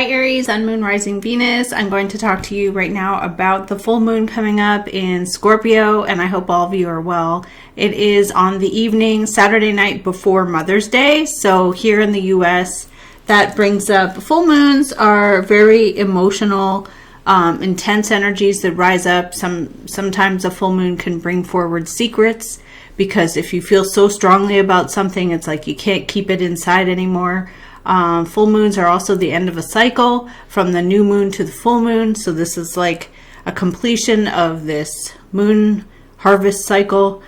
Hi Aries, Sun, Moon, Rising, Venus. I'm going to talk to you right now about the full moon coming up in Scorpio, and I hope all of you are well. It is on the evening, Saturday night before Mother's Day. So here in the US, that brings up full moons are very emotional, intense energies that rise up. Sometimes a full moon can bring forward secrets, because if you feel so strongly about something, it's like you can't keep it inside anymore. Full moons are also the end of a cycle from the new moon to the full moon. So this is like a completion of this moon harvest cycle,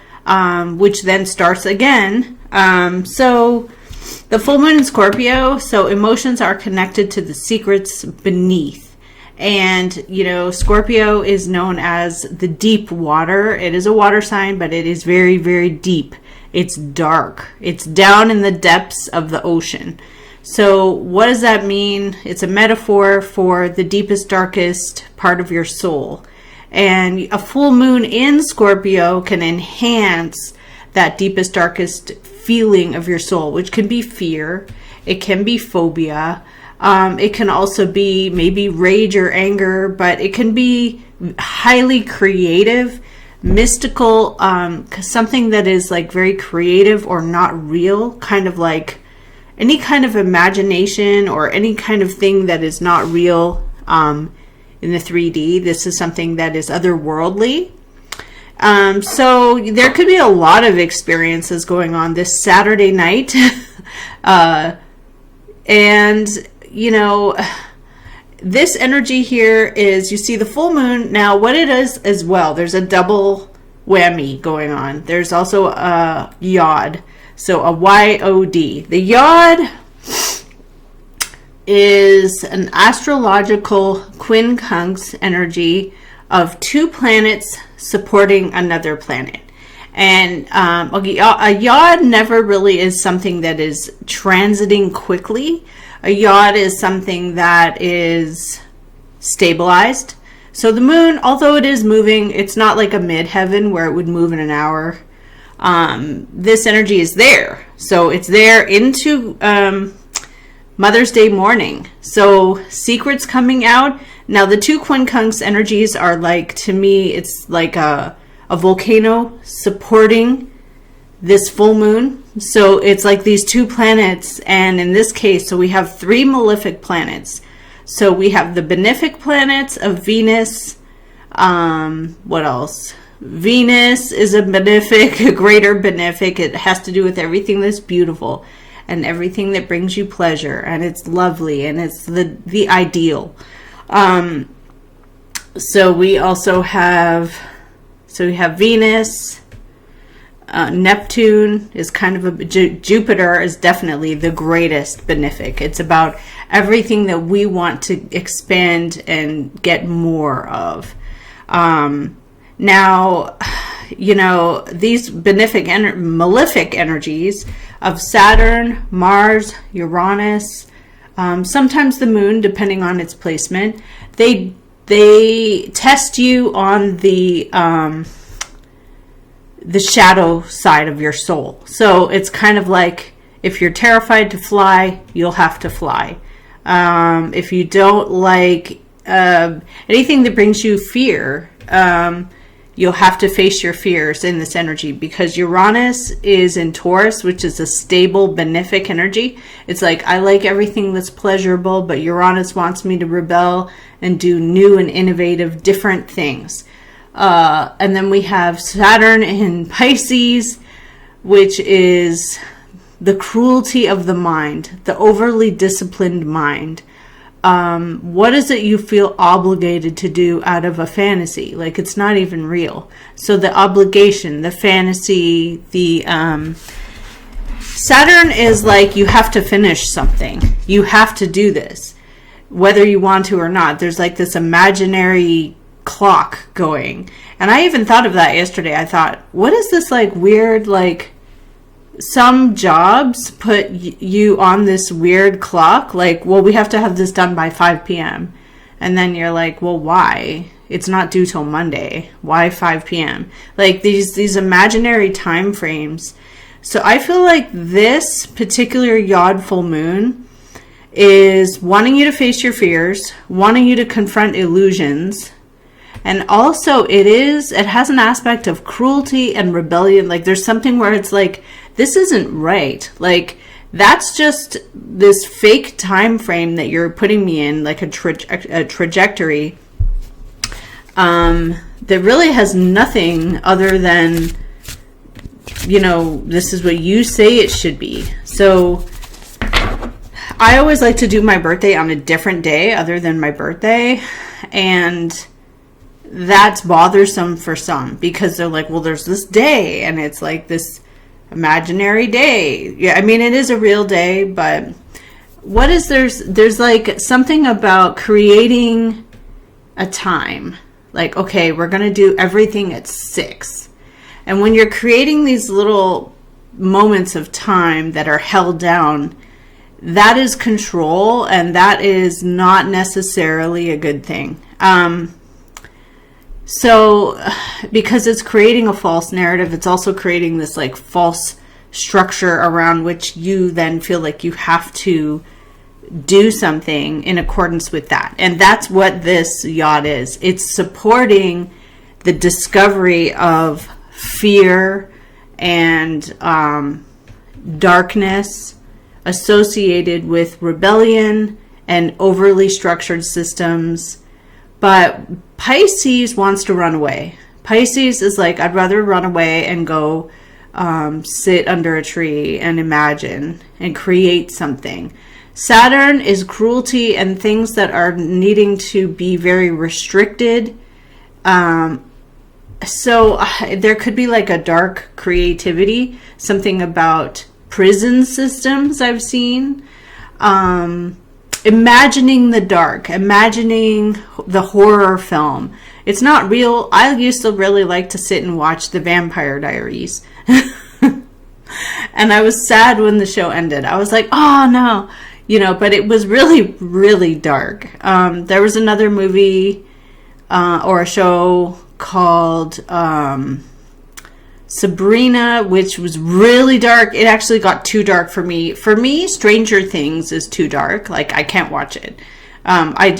which then starts again. So the full moon in Scorpio, so emotions are connected to the secrets beneath. And, you know, Scorpio is known as the deep water. It is a water sign, but it is very, very deep. It's dark. It's down in the depths of the ocean. So what does that mean? It's a metaphor for the deepest, darkest part of your soul. And a full moon in Scorpio can enhance that deepest, darkest feeling of your soul, which can be fear. It can be phobia. It can also be maybe rage or anger, but it can be highly creative, mystical, something that is like very creative or not real, kind of like any kind of imagination or any kind of thing that is not real in the 3D. This is something that is otherworldly. So there could be a lot of experiences going on this Saturday night. And, you know, this energy here is, you see the full moon. Now, what it is as well, there's a double whammy going on. There's also a yod. So a YOD. The yod is an astrological quincunx energy of two planets supporting another planet. And a yod never really is something that is transiting quickly. A yod is something that is stabilized. So the moon, although it is moving, it's not like a midheaven where it would move in an hour. This energy is there. So it's there into Mother's Day morning. So secrets coming out. Now the two quincunx energies are like, to me, it's like a volcano supporting this full moon. So it's like these two planets. And in this case, so we have three malefic planets. So we have the benefic planets of Venus. What else? Venus is a benefic, a greater benefic. It has to do with everything that's beautiful and everything that brings you pleasure, and it's lovely, and it's the ideal. So we also have, we have Venus. Neptune is kind of a, Jupiter is definitely the greatest benefic. It's about everything that we want to expand and get more of. Now, you know, these malefic energies of Saturn, Mars, Uranus, sometimes the moon, depending on its placement, they test you on the shadow side of your soul. So it's kind of like, if you're terrified to fly, you'll have to fly. If you don't like anything that brings you fear, you'll have to face your fears in this energy, because Uranus is in Taurus, which is a stable, benefic energy. It's like, I like everything that's pleasurable, but Uranus wants me to rebel and do new and innovative, different things. And then we have Saturn in Pisces, which is the cruelty of the mind, the overly disciplined mind. What is it you feel obligated to do out of a fantasy? Like, it's not even real. So the obligation, the fantasy, the Saturn is like, you have to finish something. You have to do this, whether you want to or not. There's like this imaginary clock going. And I even thought of that yesterday. I thought, what is this like weird, like, some jobs put you on this weird clock, like, well, we have to have this done by 5 p.m. And then you're like, well, why? It's not due till Monday. Why 5 p.m.? Like, these imaginary time frames. So I feel like this particular Yod full moon is wanting you to face your fears, wanting you to confront illusions. And also it has an aspect of cruelty and rebellion. Like there's something where it's like, this isn't right. Like that's just this fake time frame that you're putting me in, like a trajectory that really has nothing other than, you know, this is what you say it should be. So I always like to do my birthday on a different day other than my birthday. And that's bothersome for some because they're like, well, there's this day and it's like this imaginary day. Yeah, I mean, it is a real day, but what is there's like something about creating a time. Like, okay, we're going to do everything at 6. And when you're creating these little moments of time that are held down, that is control, and that is not necessarily a good thing. So because it's creating a false narrative, it's also creating this like false structure around which you then feel like you have to do something in accordance with that. And that's what this yacht is. It's supporting the discovery of fear and darkness associated with rebellion and overly structured systems. But Pisces wants to run away. Pisces is like, I'd rather run away and go sit under a tree and imagine and create something. Saturn is cruelty and things that are needing to be very restricted. So there could be like a dark creativity, something about prison systems I've seen. Imagining the dark, imagining the horror film. It's not real. I used to really like to sit and watch The Vampire Diaries. And I was sad when the show ended. I was like, oh no. You know, but it was really, really dark. There was another movie or a show called Sabrina, which was really dark. It actually got too dark for me. For me, Stranger Things is too dark. Like, I can't watch it. I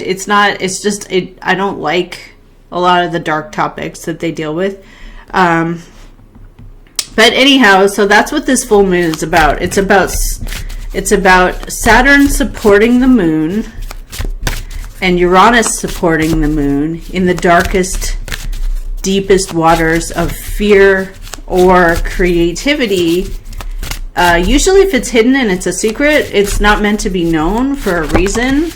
don't like a lot of the dark topics that they deal with. But anyhow, so that's what this full moon is about. It's about Saturn supporting the moon and Uranus supporting the moon in the darkest, deepest waters of fear or creativity. Usually if it's hidden and it's a secret, it's not meant to be known for a reason.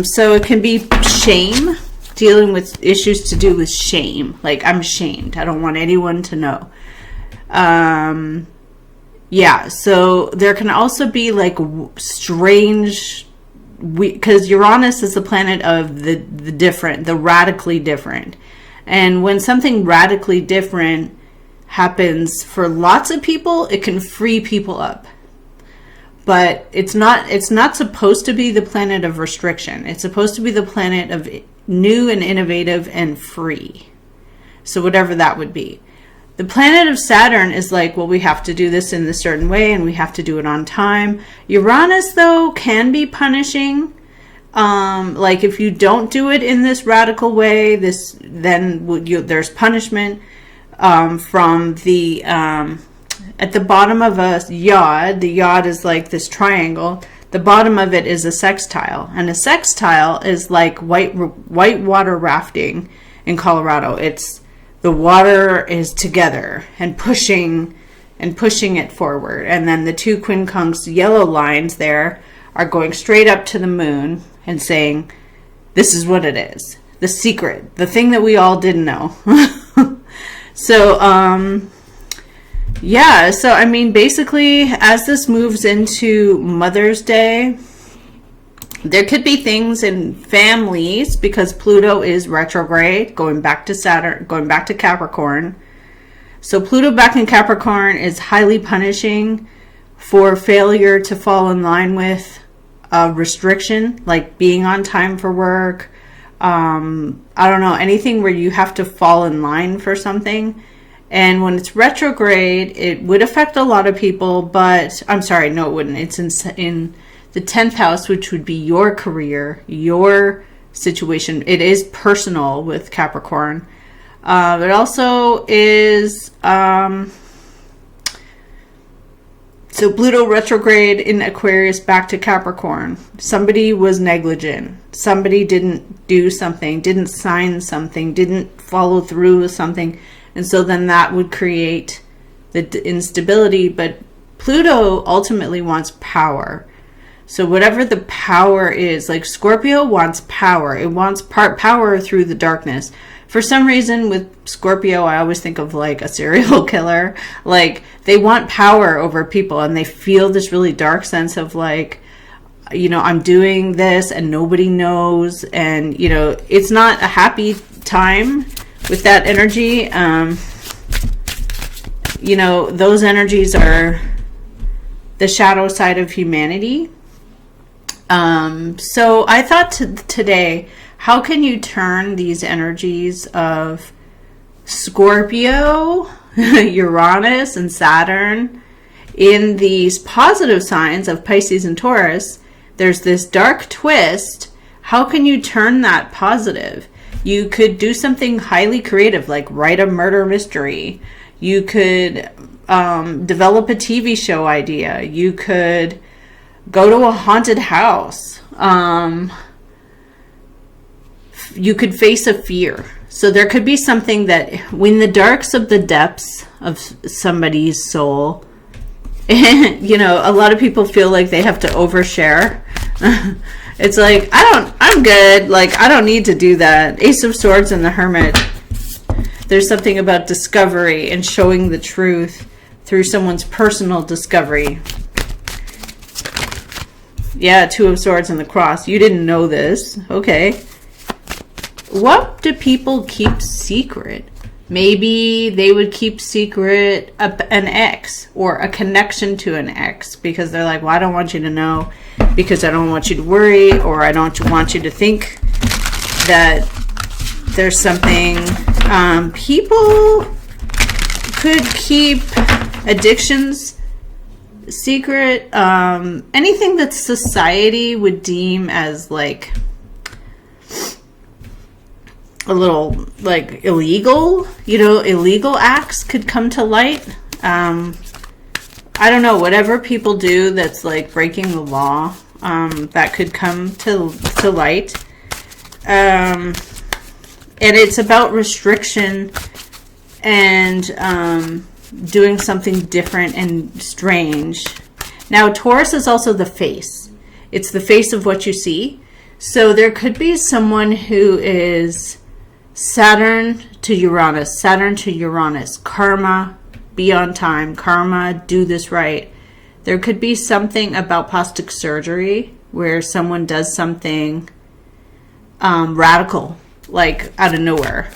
So it can be shame, dealing with issues to do with shame. Like, I'm ashamed. I don't want anyone to know. Yeah, so there can also be like strange, because Uranus is the planet of the different, the radically different. And when something radically different happens for lots of people, it can free people up. But it's not supposed to be the planet of restriction. It's supposed to be the planet of new and innovative and free. So whatever that would be. The planet of Saturn is like, well, we have to do this in a certain way and we have to do it on time. Uranus, though, can be punishing. Like if you don't do it in this radical way, there's punishment from the at the bottom of a yod. The yod is like this triangle. The bottom of it is a sextile, and a sextile is like white water rafting in Colorado. It's the water is together and pushing it forward, and then the two quincunx yellow lines there are going straight up to the moon and saying, this is what it is. The secret, the thing that we all didn't know. So, yeah, so I mean, basically, as this moves into Mother's Day, there could be things in families because Pluto is retrograde, going back to Saturn, going back to Capricorn. So Pluto back in Capricorn is highly punishing for failure to fall in line with a restriction, like being on time for work. I don't know, anything where you have to fall in line for something And when it's retrograde, it would affect a lot of people, but I'm sorry, no, it wouldn't. It's in the 10th house, which would be your career, your situation. It is personal with Capricorn. It also is, so Pluto retrograde in Aquarius back to Capricorn. Somebody was negligent. Somebody didn't do something, didn't sign something, didn't follow through with something. And so then that would create the instability. But Pluto ultimately wants power. So whatever the power is, like Scorpio wants power. It wants power through the darkness. For some reason with Scorpio, I always think of like a serial killer. Like they want power over people and they feel this really dark sense of like, you know, I'm doing this and nobody knows. And, you know, it's not a happy time with that energy. You know, those energies are the shadow side of humanity. So I thought today, how can you turn these energies of Scorpio, Uranus, and Saturn in these positive signs of Pisces and Taurus? There's this dark twist. How can you turn that positive? You could do something highly creative, like write a murder mystery. You could develop a TV show idea. You could go to a haunted house. You could face a fear. So there could be something that when the darks of the depths of somebody's soul, you know, a lot of people feel like they have to overshare. It's like, I'm good. Like, I don't need to do that. Ace of Swords and the Hermit. There's something about discovery and showing the truth through someone's personal discovery. Yeah, Two of Swords and the Cross. You didn't know this. Okay. What do people keep secret? Maybe they would keep secret an ex or a connection to an ex because they're like, well, I don't want you to know because I don't want you to worry, or I don't want you to think that there's something. People could keep addictions secret. Anything that society would deem as like a little like illegal, you know, illegal acts could come to light. I don't know, whatever people do that's like breaking the law, that could come to light. And it's about restriction and doing something different and strange. Now, Taurus is also the face. It's the face of what you see. So there could be someone who is Saturn to Uranus, karma, be on time, karma, do this right. There could be something about plastic surgery where someone does something radical, like out of nowhere.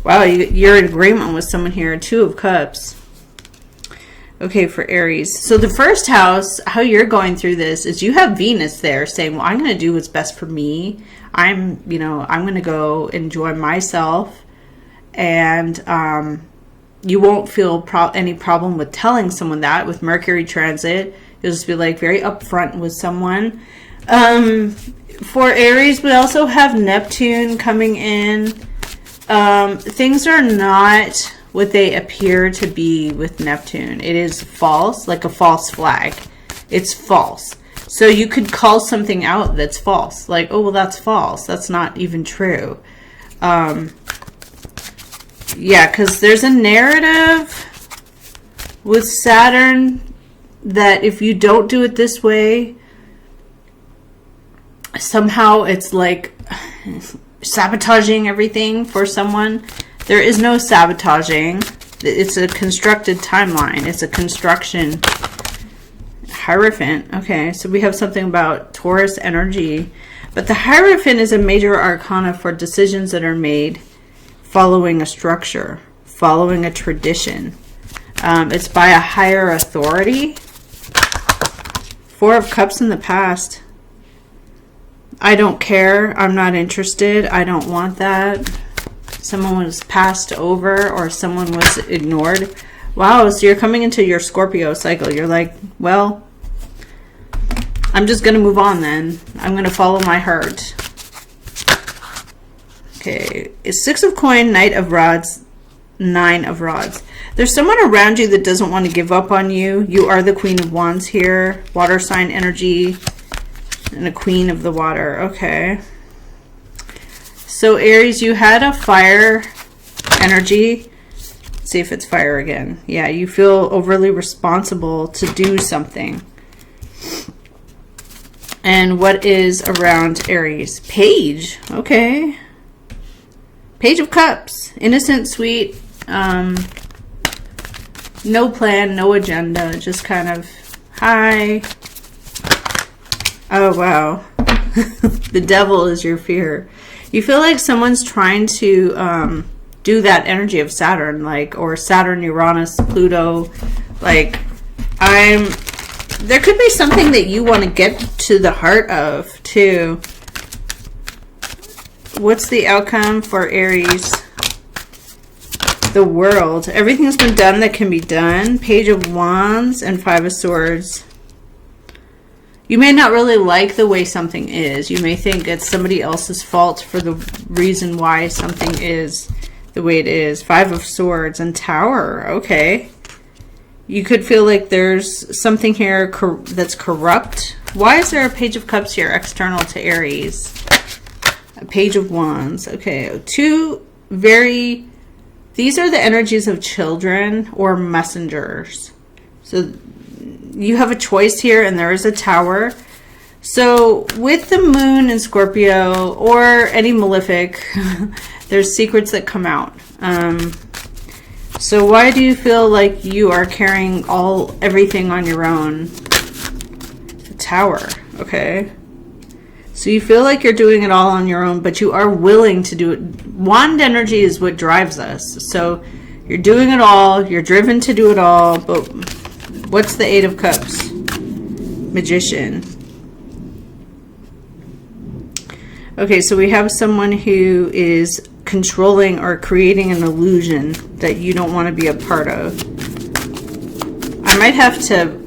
Wow, you're in agreement with someone here. Two of Cups. Okay, for Aries. So the first house, how you're going through this is you have Venus there saying, well, I'm going to do what's best for me. I'm going to go enjoy myself. And you won't feel any problem with telling someone that. With Mercury transit, you'll just be like very upfront with someone. For Aries, we also have Neptune coming in. Things are not what they appear to be with Neptune. It is false, like a false flag. It's false. So you could call something out that's false. Like, oh, well, that's false. That's not even true. Yeah, because there's a narrative with Saturn that if you don't do it this way, somehow it's like sabotaging everything for someone. There is no sabotaging. It's a constructed timeline. It's a construction. Hierophant. Okay, so we have something about Taurus energy. But the Hierophant is a major arcana for decisions that are made following a structure, following a tradition. It's by a higher authority. Four of Cups in the past. I don't care. I'm not interested. I don't want that. Someone was passed over or someone was ignored. Wow, so you're coming into your Scorpio cycle. You're like, well, I'm just going to move on then. I'm going to follow my heart. Okay, it's 6 of coin, Knight of rods, 9 of rods. There's someone around you that doesn't want to give up on you. You are the Queen of Wands here. Water sign energy and a Queen of the Water. Okay. So Aries, you had a fire energy. Let's see if it's fire again. Yeah, you feel overly responsible to do something. And what is around Aries? Page. Okay. Page of Cups. Innocent, sweet. No plan, no agenda. Just kind of, hi. Oh, wow. The devil is your fear. You feel like someone's trying to do that energy of Saturn, like, or Saturn, Uranus, Pluto. Like, there could be something that you want to get to the heart of, too. What's the outcome for Aries? The World. Everything's been done that can be done. Page of Wands and 5 of Swords. You may not really like the way something is. You may think it's somebody else's fault for the reason why something is the way it is. 5 of Swords and Tower. Okay. You could feel like there's something here that's corrupt. Why is there a Page of Cups here external to Aries? A Page of Wands. Okay. These are the energies of children or messengers. So you have a choice here, and there is a Tower. So with the moon in Scorpio or any malefic, there's secrets that come out. So why do you feel like you are carrying everything on your own? The Tower. Okay. So you feel like you're doing it all on your own, but you are willing to do it. Wand energy is what drives us. So you're doing it all. You're driven to do it all. But what's the 8 of Cups? Magician. Okay, so we have someone who is controlling or creating an illusion that you don't want to be a part of. I might have to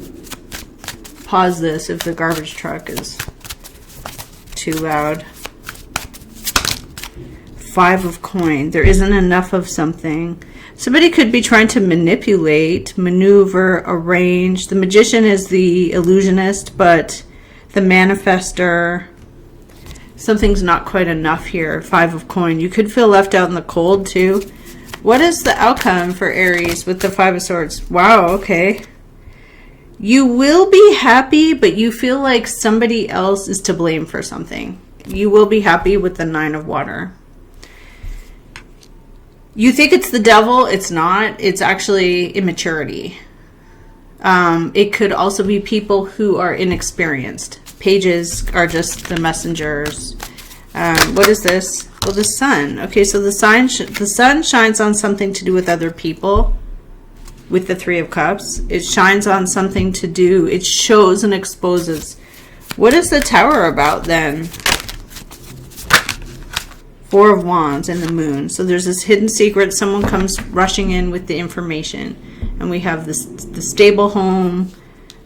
pause this if the garbage truck is too loud. 5 of coin. There isn't enough of something. Somebody could be trying to manipulate, maneuver, arrange. The magician is the illusionist, but the manifester, something's not quite enough here. 5 of coin. You could feel left out in the cold too. What is the outcome for Aries with the 5 of swords? Wow, okay. You will be happy, but you feel like somebody else is to blame for something. You will be happy with the 9 of water. You think it's the devil. It's not. It's actually immaturity. It could also be people who are inexperienced. Pages are just the messengers. What is this? Well, the sun. Okay, so the sun shines on something to do with other people. With the 3 of Cups, it shines on something to do. It shows and exposes. What is the Tower about then? 4 of Wands and the moon. So there's this hidden secret. Someone comes rushing in with the information. And we have the stable home,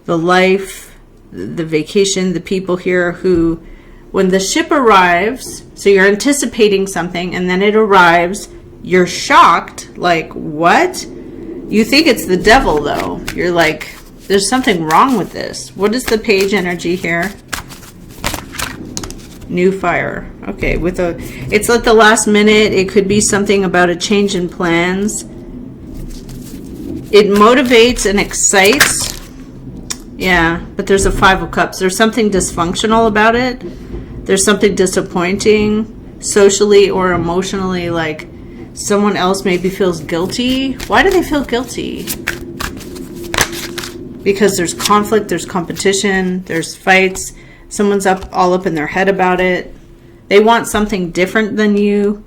the life, the vacation, the people here who, when the ship arrives, so you're anticipating something and then it arrives, you're shocked. Like, what? You think it's the devil though. You're like, there's something wrong with this. What is the page energy here? New fire. Okay, it's at the last minute. It could be something about a change in plans. It motivates and excites. Yeah, but there's a 5 of Cups. There's something dysfunctional about it. There's something disappointing socially or emotionally, like someone else maybe feels guilty. Why do they feel guilty? Because there's conflict, there's competition, there's fights. Someone's all up in their head about it. They want something different than you.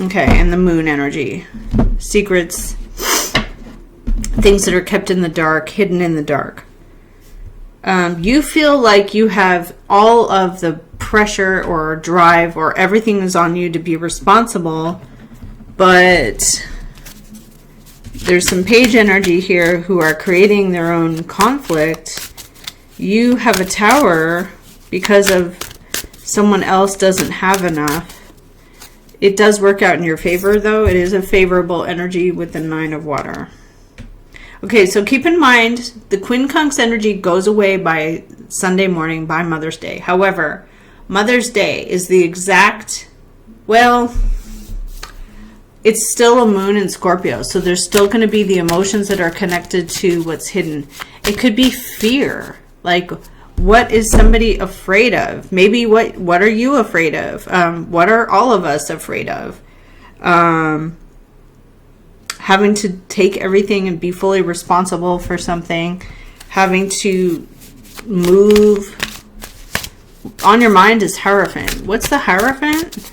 Okay, and the moon energy. Secrets. Things that are kept in the dark, hidden in the dark. You feel like you have all of the pressure or drive or everything is on you to be responsible But there's some page energy here who are creating their own conflict. You have a tower because of someone else doesn't have enough. It does work out in your favor, though. It is a favorable energy with the 9 of water. Okay, so keep in mind, the quincunx energy goes away by Sunday morning, by Mother's Day. However, Mother's Day is the exact, well, it's still a moon in Scorpio, so there's still going to be the emotions that are connected to what's hidden. It could be fear, like what is somebody afraid of? Maybe what are you afraid of? What are all of us afraid of? Having to take everything and be fully responsible for something, having to move. On your mind is Hierophant. What's the Hierophant?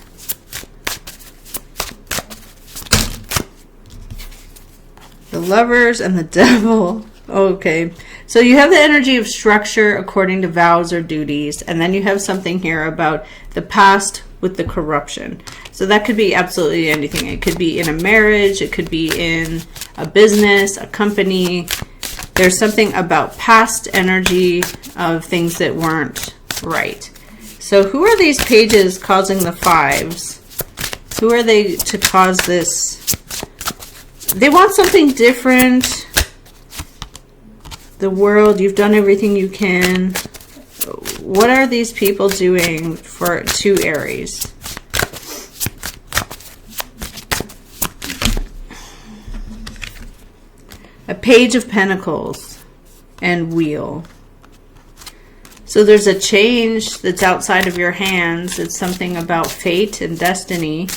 The Lovers and the Devil. Okay. So you have the energy of structure according to vows or duties. And then you have something here about the past with the corruption. So that could be absolutely anything. It could be in a marriage. It could be in a business, a company. There's something about past energy of things that weren't right. So who are these pages causing the 5s? Who are they to cause this? They want something different. The world, you've done everything you can. What are these people doing for 2 Aries? A Page of Pentacles and Wheel. So there's a change that's outside of your hands. It's something about fate and destiny.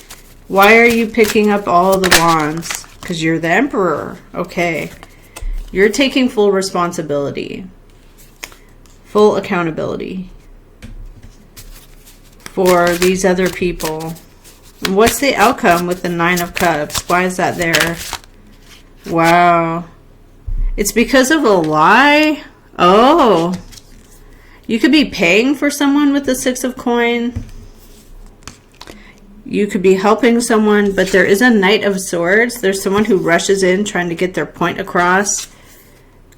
Why are you picking up all the wands? Because you're the Emperor. Okay. You're taking full responsibility. Full accountability for these other people. And what's the outcome with the 9 of Cups? Why is that there? Wow. It's because of a lie? Oh. You could be paying for someone with the 6 of Coin. You could be helping someone, but there is a Knight of Swords. There's someone who rushes in trying to get their point across.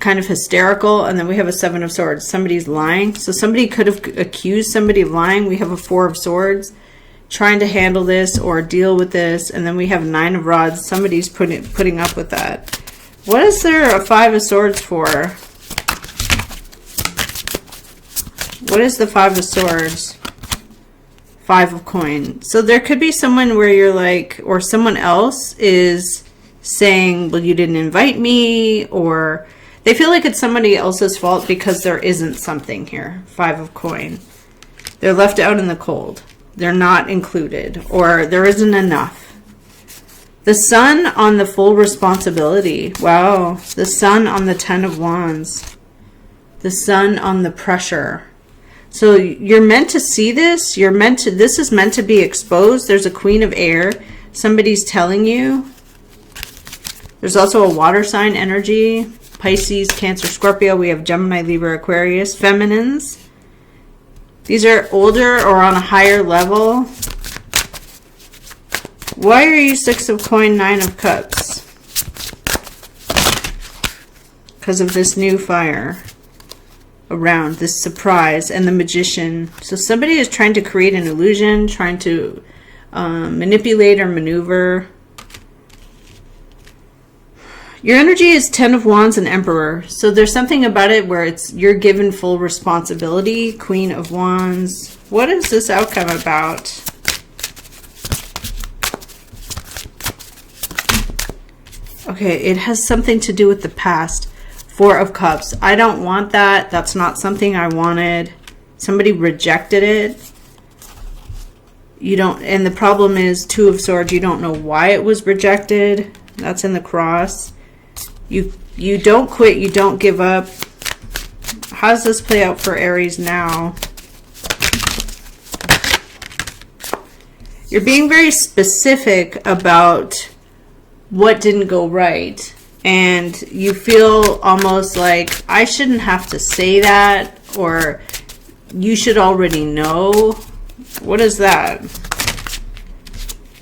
Kind of hysterical. And then we have a 7 of Swords. Somebody's lying. So somebody could have accused somebody of lying. We have a 4 of Swords trying to handle this or deal with this. And then we have 9 of Rods. Somebody's putting up with that. What is there a 5 of Swords for? What is the 5 of Swords? 5 of Coin. So there could be someone where you're like, or someone else is saying, well, you didn't invite me, or they feel like it's somebody else's fault because there isn't something here. 5 of Coin. They're left out in the cold. They're not included, or there isn't enough. The Sun on the full responsibility. Wow. The Sun on the 10 of Wands. The Sun on the pressure. So you're meant to see this. This is meant to be exposed. There's a Queen of Air. Somebody's telling you. There's also a water sign energy. Pisces, Cancer, Scorpio. We have Gemini, Libra, Aquarius. Feminines. These are older or on a higher level. Why are you 6 of Coin, 9 of Cups? Because of this new fire around, this surprise, and the Magician. So somebody is trying to create an illusion, trying to manipulate or maneuver. Your energy is 10 of Wands and Emperor. So there's something about it where you're given full responsibility. Queen of Wands. What is this outcome about? Okay, it has something to do with the past. 4 of Cups. I don't want that. That's not something I wanted. Somebody rejected it. You don't, and the problem is 2 of Swords. You don't know why it was rejected. That's in the Cross. You don't quit. You don't give up. How does this play out for Aries now? You're being very specific about what didn't go right. And you feel almost like, I shouldn't have to say that, or you should already know. What is that?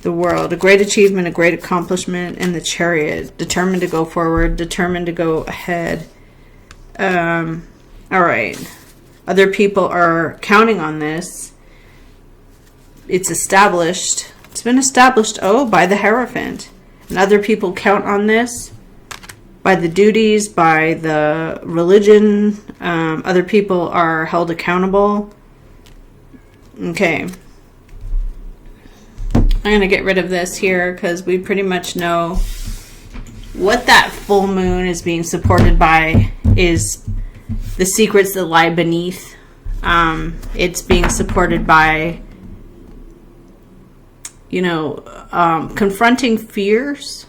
The World, a great achievement, a great accomplishment, and the Chariot, determined to go forward, determined to go ahead. All right. Other people are counting on this. It's established. It's been established, by the Hierophant. And other people count on this by the duties, by the religion. Other people are held accountable. Okay. I'm going to get rid of this here because we pretty much know what that full moon is being supported by is the secrets that lie beneath. It's being supported by, confronting fears.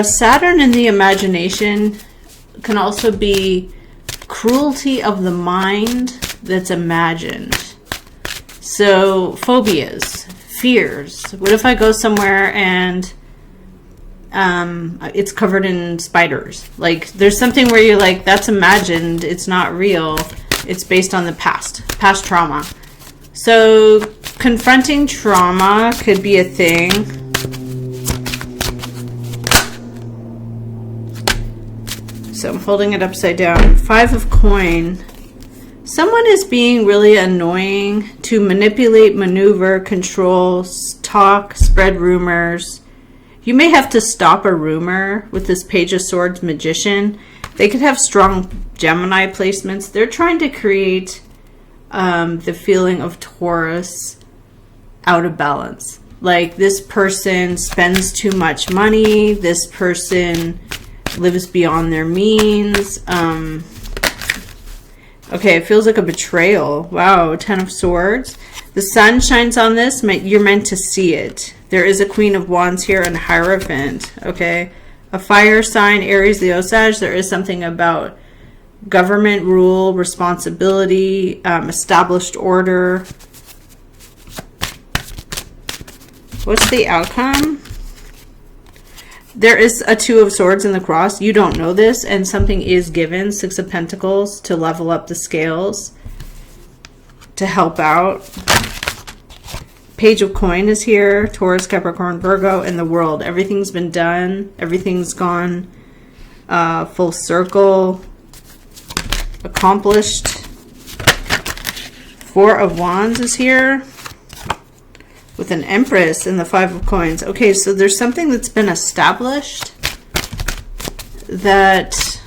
Saturn in the imagination can also be cruelty of the mind that's imagined. So phobias, fears. What if I go somewhere and it's covered in spiders? Like, there's something where you're like, that's imagined, it's not real, it's based on the past trauma. So confronting trauma could be a thing. So I'm holding it upside down. 5 of coin. Someone is being really annoying to manipulate, maneuver, control, talk, spread rumors. You may have to stop a rumor with this Page of Swords magician. They could have strong Gemini placements. They're trying to create the feeling of Taurus out of balance. Like, this person spends too much money. This person lives beyond their means. Okay, it feels like a betrayal. Wow, 10 of Swords. The sun shines on this. You're meant to see it. There is a Queen of Wands here and Hierophant. Okay, a fire sign, Aries, Leo, Sag. There is something about government rule, responsibility, established order. What's the outcome? There is a 2 of Swords in the cross. You don't know this, and something is given. 6 of Pentacles to level up the scales, to help out. Page of Coin is here. Taurus, Capricorn, Virgo, and the World. Everything's been done. Everything's gone full circle. Accomplished. 4 of Wands is here, with an Empress and the 5 of Coins. Okay, so there's something that's been established that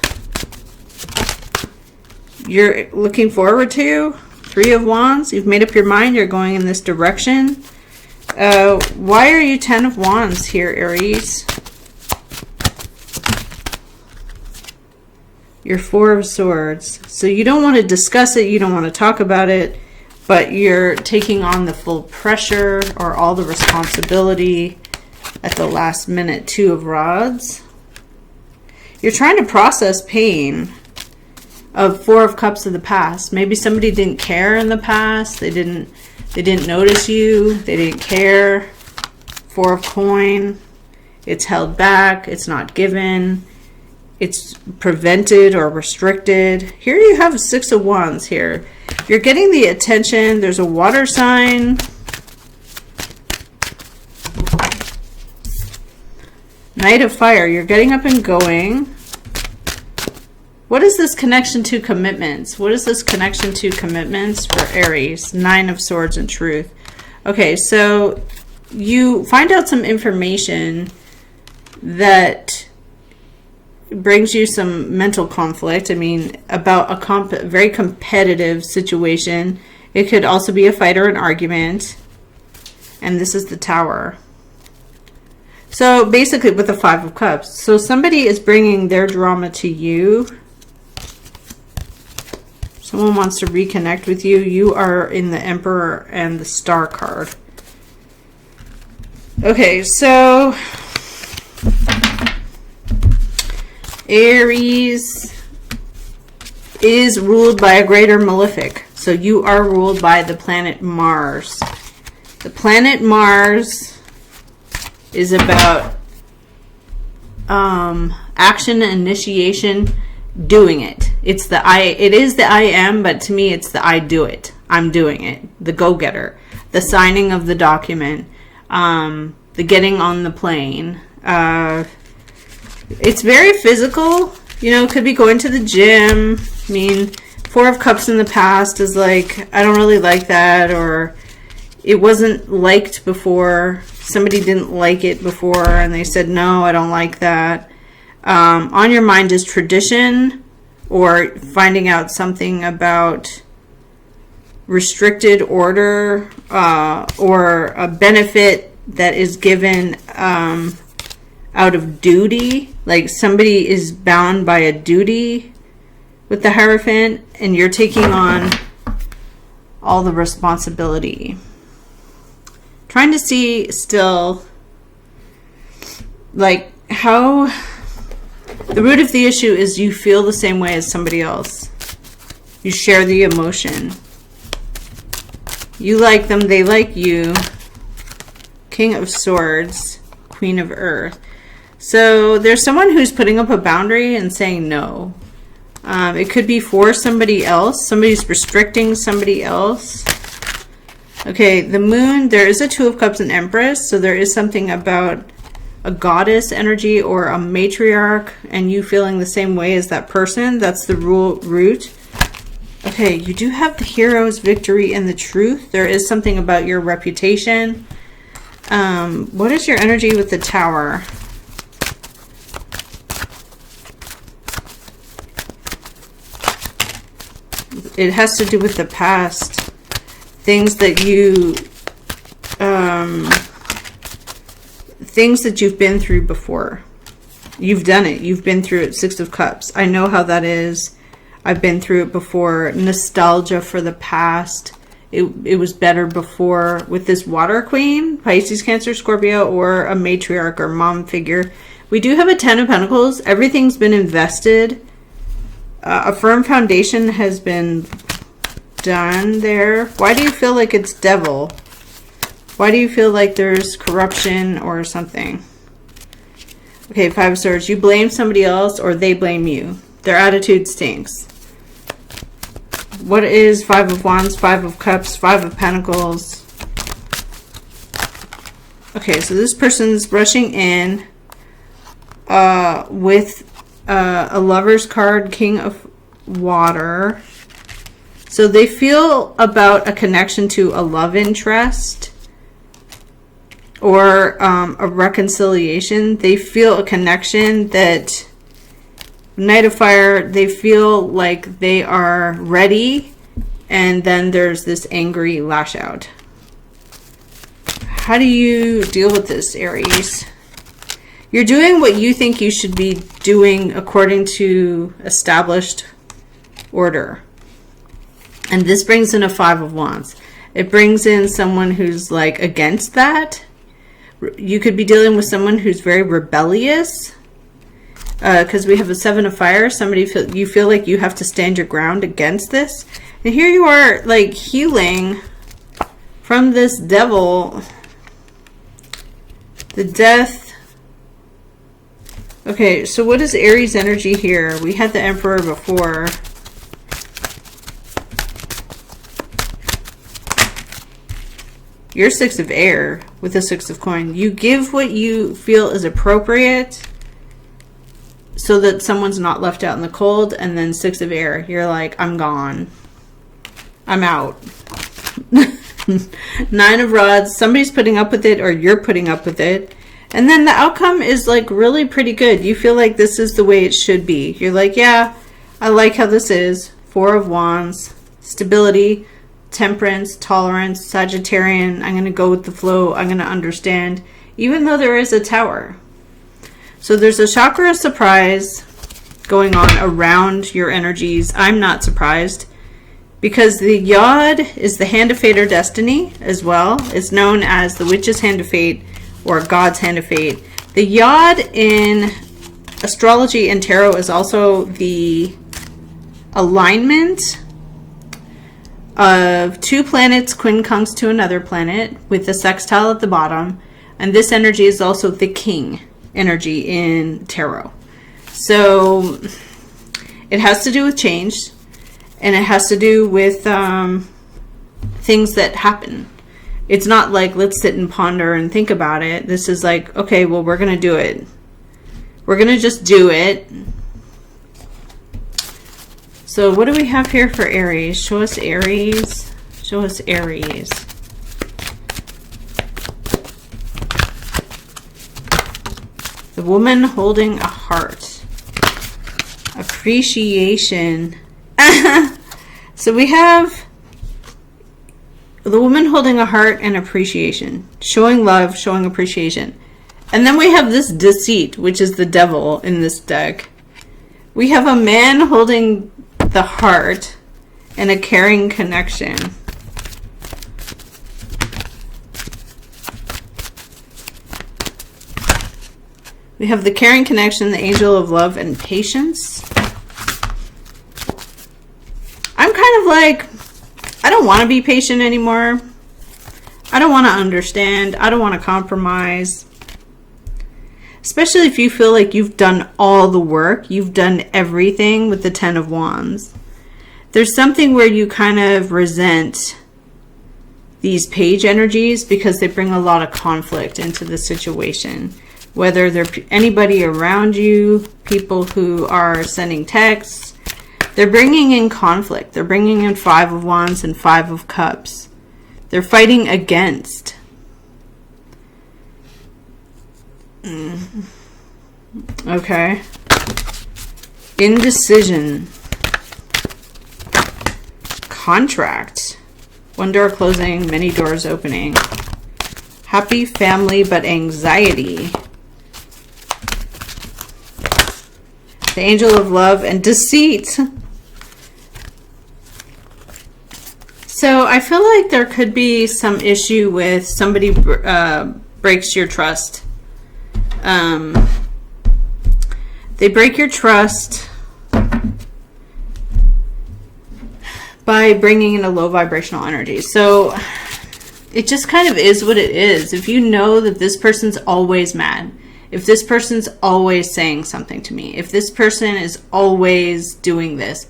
you're looking forward to. 3 of Wands. You've made up your mind. You're going in this direction. Why are you 10 of Wands here, Aries? You're 4 of Swords. So you don't want to discuss it. You don't want to talk about it. But you're taking on the full pressure or all the responsibility at the last minute. 2 of Rods. You're trying to process pain of 4 of Cups of the past. Maybe somebody didn't care in the past. They didn't notice you. They didn't care. 4 of Coin. It's held back. It's not given. It's prevented or restricted. Here you have 6 of Wands here. You're getting the attention. There's a water sign. Knight of Fire. You're getting up and going. What is this connection to commitments? What is this connection to commitments for Aries? 9 of Swords and Truth. Okay, so you find out some information that brings you some mental conflict. I mean, about a very competitive situation. It could also be a fight or an argument. And this is the Tower. So basically with the 5 of Cups. So somebody is bringing their drama to you. Someone wants to reconnect with you. You are in the Emperor and the Star card. Okay, so Aries is ruled by a greater malefic. So you are ruled by the planet Mars. The planet Mars is about action, initiation, doing it. It is the I am, but to me it's the I do it. I'm doing it. The go-getter, the signing of the document, the getting on the plane. It's very physical, you know, could be going to the gym. I mean, Four of Cups in the past is like, I don't really like that, or it wasn't liked before. Somebody didn't like it before and they said, no, I don't like that. On your mind is tradition, or finding out something about restricted order, or a benefit that is given out of duty. Like somebody is bound by a duty with the Hierophant, and you're taking on all the responsibility. Trying to see still, like, how the root of the issue is you feel the same way as somebody else. You share the emotion. You like them, they like you. King of Swords, Queen of Earth. So there's someone who's putting up a boundary and saying no. It could be for somebody else. Somebody's restricting somebody else. Okay, the Moon, there is a Two of Cups and Empress, so there is something about a goddess energy or a matriarch and you feeling the same way as that person. That's the root. Okay, you do have the Hero's Victory and the Truth. There is something about your reputation. What is your energy with the Tower? It has to do with the past. Things that you, things that you've been through before. You've done it. You've been through it. Six of Cups. I know how that is. I've been through it before. Nostalgia for the past. It was better before. With this Water Queen, Pisces, Cancer, Scorpio, or a matriarch or mom figure. We do have a Ten of Pentacles. Everything's been invested. A firm foundation has been done there. Why do you feel like it's devil? Why do you feel like there's corruption or something? Okay, Five of Swords. You blame somebody else or they blame you. Their attitude stinks. What is Five of Wands, Five of Cups, Five of Pentacles? Okay, so this person's rushing in with a Lover's card, King of Water. So they feel about a connection to a love interest or a reconciliation. They feel a connection that Knight of Fire, they feel like they are ready, and then there's this angry lash out. How do you deal with this, Aries? You're doing what you think you should be doing according to established order. And this brings in a Five of Wands. It brings in someone who's like against that. You could be dealing with someone who's very rebellious. Because we have a Seven of Fire. You feel like you have to stand your ground against this. And here you are like healing from this devil. The Death. Okay, so what is Aries energy here? We had the Emperor before. You're Six of Air with a Six of Coin. You give what you feel is appropriate so that someone's not left out in the cold. And then Six of Air, you're like, I'm gone. I'm out. Nine of Rods, somebody's putting up with it or you're putting up with it. And then the outcome is like really pretty good. You feel like this is the way it should be. You're like, yeah, I like how this is. Four of Wands, stability, temperance, tolerance, Sagittarian. I'm going to go with the flow. I'm going to understand, even though there is a Tower. So there's a chakra surprise going on around your energies. I'm not surprised because the Yod is the Hand of Fate or Destiny as well. It's known as the Witch's Hand of Fate or God's Hand of Fate. The Yod in astrology and tarot is also the alignment of two planets quincunx to another planet with the sextile at the bottom. And this energy is also the king energy in tarot. So it has to do with change, and it has to do with things that happen. It's not like, let's sit and ponder and think about it. This is like, okay, well, we're going to do it. We're going to just do it. So what do we have here for Aries? Show us Aries. Show us Aries. The woman holding a heart. Appreciation. So we have the woman holding a heart and appreciation. Showing love, showing appreciation. And then we have this deceit, which is the devil in this deck. We have a man holding the heart and a caring connection. We have the caring connection, the angel of love and patience. I'm kind of like, I don't want to be patient anymore. I don't want to understand. I don't want to compromise. Especially if you feel like you've done all the work. You've done everything with the Ten of Wands. There's something where you kind of resent these page energies because they bring a lot of conflict into the situation. Whether they're anybody around you, people who are sending texts, they're bringing in conflict. They're bringing in Five of Wands and Five of Cups. They're fighting against. Okay. Indecision. Contract. One door closing, many doors opening. Happy family, but anxiety. The angel of love and deceit. So I feel like there could be some issue with somebody breaks your trust. They break your trust by bringing in a low vibrational energy. So it just kind of is what it is. If you know that this person's always mad, if this person's always saying something to me, if this person is always doing this,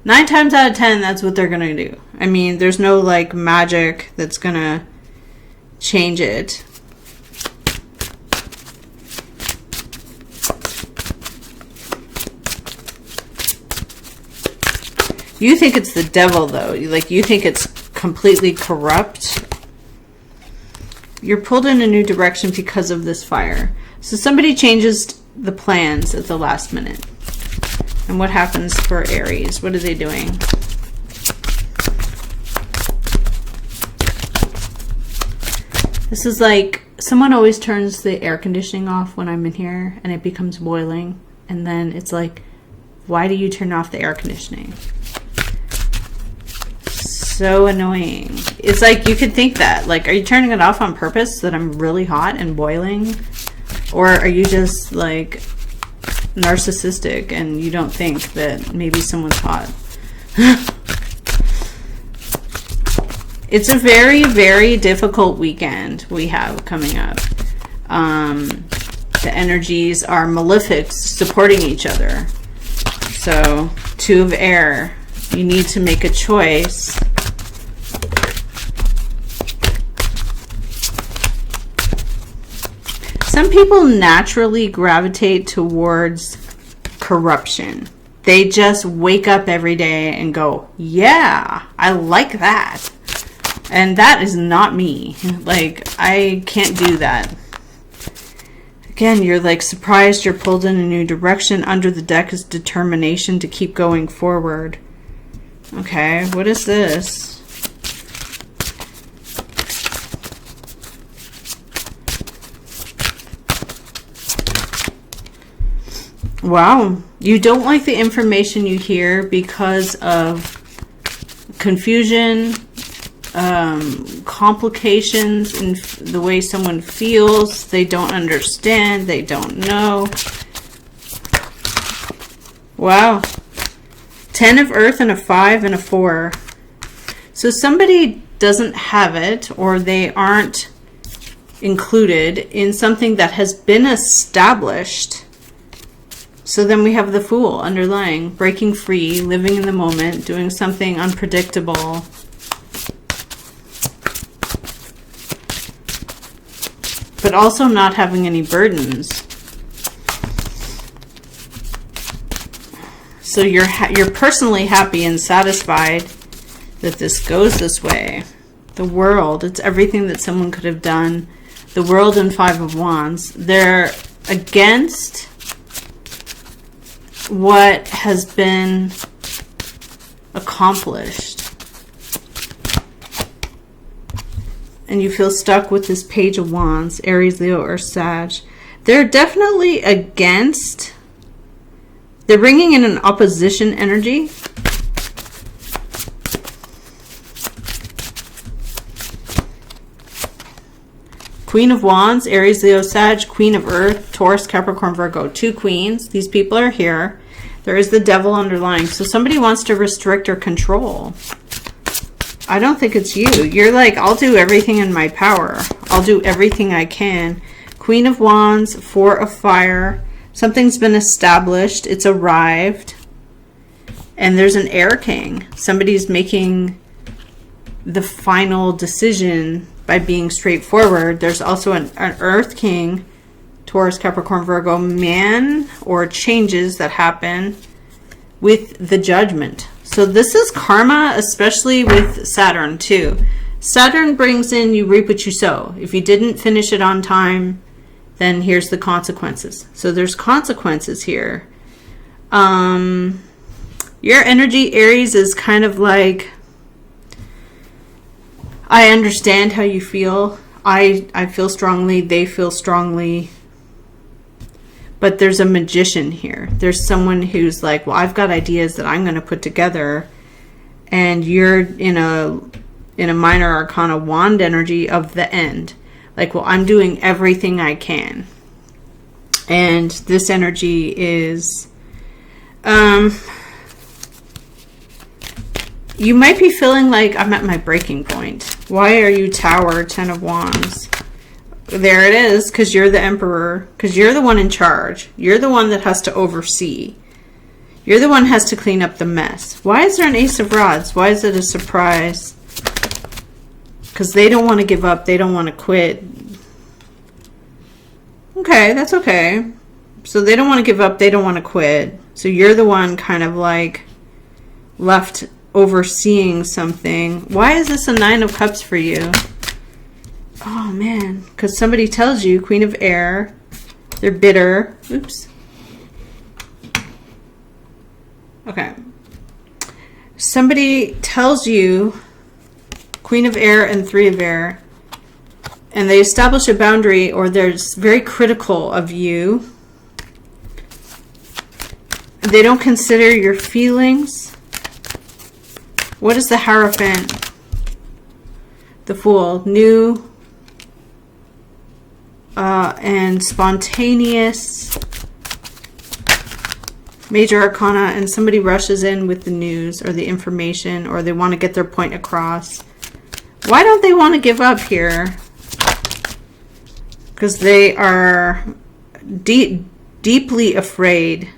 9 times out of 10, that's what they're going to do. I mean, there's no like magic that's going to change it. You think it's the devil, though. Like, you think it's completely corrupt. You're pulled in a new direction because of this fire. So somebody changes the plans at the last minute. And what happens for Aries? What are they doing? This is like, someone always turns the air conditioning off when I'm in here and it becomes boiling. And then it's like, why do you turn off the air conditioning? So annoying. It's like, you could think that, like, are you turning it off on purpose so that I'm really hot and boiling? Or are you just like narcissistic and you don't think that maybe someone's hot? It's a very, very difficult weekend we have coming up. The energies are malefics supporting each other. So 2 of air, you need to make a choice. Some people naturally gravitate towards corruption. They just wake up every day and go, yeah, I like that. And that is not me. Like, I can't do that. Again, you're like surprised, you're pulled in a new direction. Under the deck is determination to keep going forward. Okay, what is this? Wow, you don't like the information you hear because of confusion, complications in the way someone feels. They don't understand, they don't know. Wow. 10 of earth and a 5 and a 4. So somebody doesn't have it, or they aren't included in something that has been established. So then we have the Fool underlying, breaking free, living in the moment, doing something unpredictable. but also not having any burdens. So you're personally happy and satisfied that this goes this way. The World, it's everything that someone could have done. The World and Five of Wands. They're against what has been accomplished. And you feel stuck with this Page of Wands, Aries, Leo, or Sag. They're definitely against. They're bringing in an opposition energy. Queen of Wands, Aries, Leo, Sag, Queen of Earth, Taurus, Capricorn, Virgo. 2 queens. These people are here. There is the devil underlying. So somebody wants to restrict or control. I don't think it's you. You're like, I'll do everything in my power. I'll do everything I can. Queen of Wands, 4 of Fire. Something's been established. It's arrived. And there's an Air King. Somebody's making the final decision by being straightforward. There's also an Earth King, Taurus, Capricorn, Virgo, man, or changes that happen with the Judgment. So this is karma, especially with Saturn too. Saturn brings in, you reap what you sow. If you didn't finish it on time, then here's the consequences. So there's consequences here. Your energy, Aries, is kind of like, I understand how you feel. I feel strongly. They feel strongly. But there's a magician here. There's someone who's like, well, I've got ideas that I'm going to put together. And you're in a minor arcana wand energy of the end. Like, well, I'm doing everything I can. And this energy is, you might be feeling like I'm at my breaking point. Why are you Tower, 10 of Wands? There it is, because you're the Emperor. Because you're the one in charge. You're the one that has to oversee. You're the one who has to clean up the mess. Why is there an Ace of Rods? Why is it a surprise? Because they don't want to give up. They don't want to quit. Okay, that's okay. So they don't want to give up. They don't want to quit. So you're the one kind of like left overseeing something. Why is this a 9 of Cups for you? Oh man, because somebody tells you, Queen of Air, they're bitter. Oops. Okay. Somebody tells you, Queen of Air and 3 of Air, and they establish a boundary, or they're very critical of you. They don't consider your feelings. What is the Hierophant? The Fool. New and spontaneous. Major Arcana, and somebody rushes in with the news or the information, or they want to get their point across. Why don't they want to give up here? Because they are deeply afraid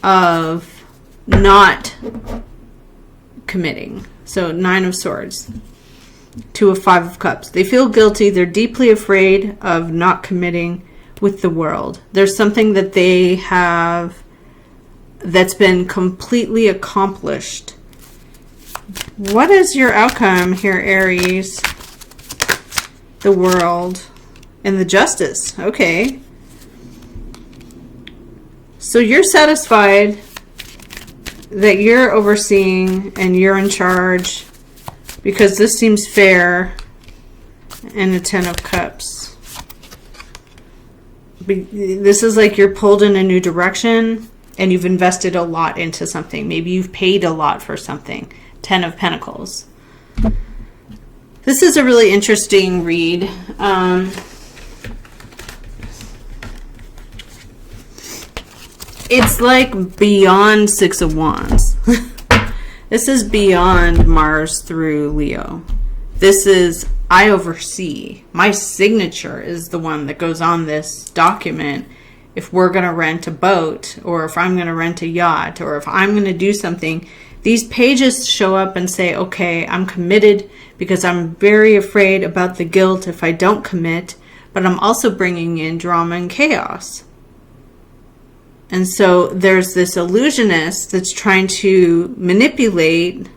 of not committing. So 9 of Swords, 2 of 5 of Cups. They feel guilty. They're deeply afraid of not committing with the world. There's something that they have that's been completely accomplished. What is your outcome here, Aries? The World and the Justice. Okay. So you're satisfied that you're overseeing and you're in charge because this seems fair, and the 10 of Cups. This is like you're pulled in a new direction and you've invested a lot into something. Maybe you've paid a lot for something. 10 of Pentacles. This is a really interesting read. It's like beyond 6 of Wands. This is beyond Mars through Leo. This is, I oversee. My signature is the one that goes on this document. If we're going to rent a boat, or if I'm going to rent a yacht, or if I'm going to do something, these pages show up and say, okay, I'm committed because I'm very afraid about the guilt if I don't commit. but I'm also bringing in drama and chaos. And so there's this illusionist that's trying to manipulate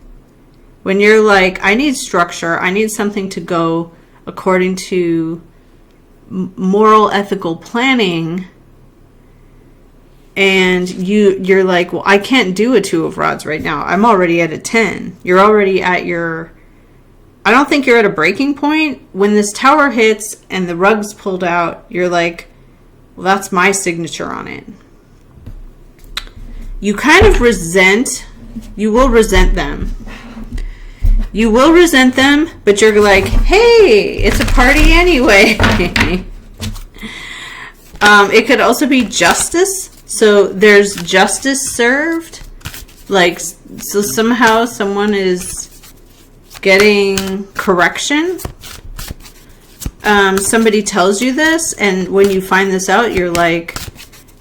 when you're like, I need structure, I need something to go according to moral, ethical planning. And you're like, well, I can't do a 2 of rods right now. I'm already at a 10. You're already at your, I don't think you're at a breaking point. When this tower hits and the rug's pulled out, you're like, well, that's my signature on it. You kind of resent, you will resent them. You will resent them, but you're like, hey, it's a party anyway. It could also be justice. So there's justice served. Like, so somehow someone is getting correction. Somebody tells you this, and when you find this out, you're like,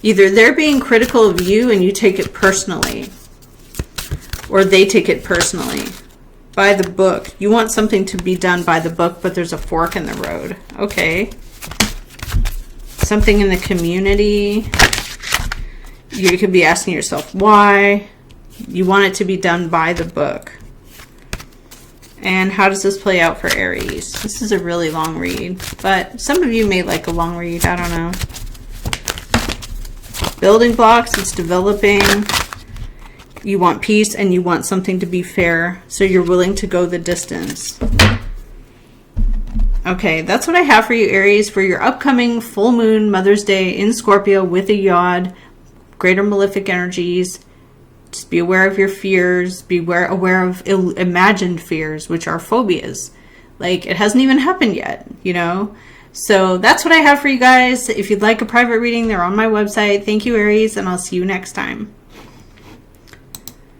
either they're being critical of you and you take it personally, or they take it personally. By the book. You want something to be done by the book, but there's a fork in the road. Okay. Something in the community. You could be asking yourself why. You want it to be done by the book. And how does this play out for Aries? This is a really long read, but some of you may like a long read. I don't know. Building blocks, it's developing. You want peace and you want something to be fair, so you're willing to go the distance. Okay, that's what I have for you, Aries, for your upcoming full moon Mother's Day in Scorpio with a yod, greater malefic energies. Just be aware of your fears. Be aware of imagined fears, which are phobias. Like, it hasn't even happened yet, you know? So that's what I have for you guys. If you'd like a private reading, they're on my website. Thank you, Aries, and I'll see you next time.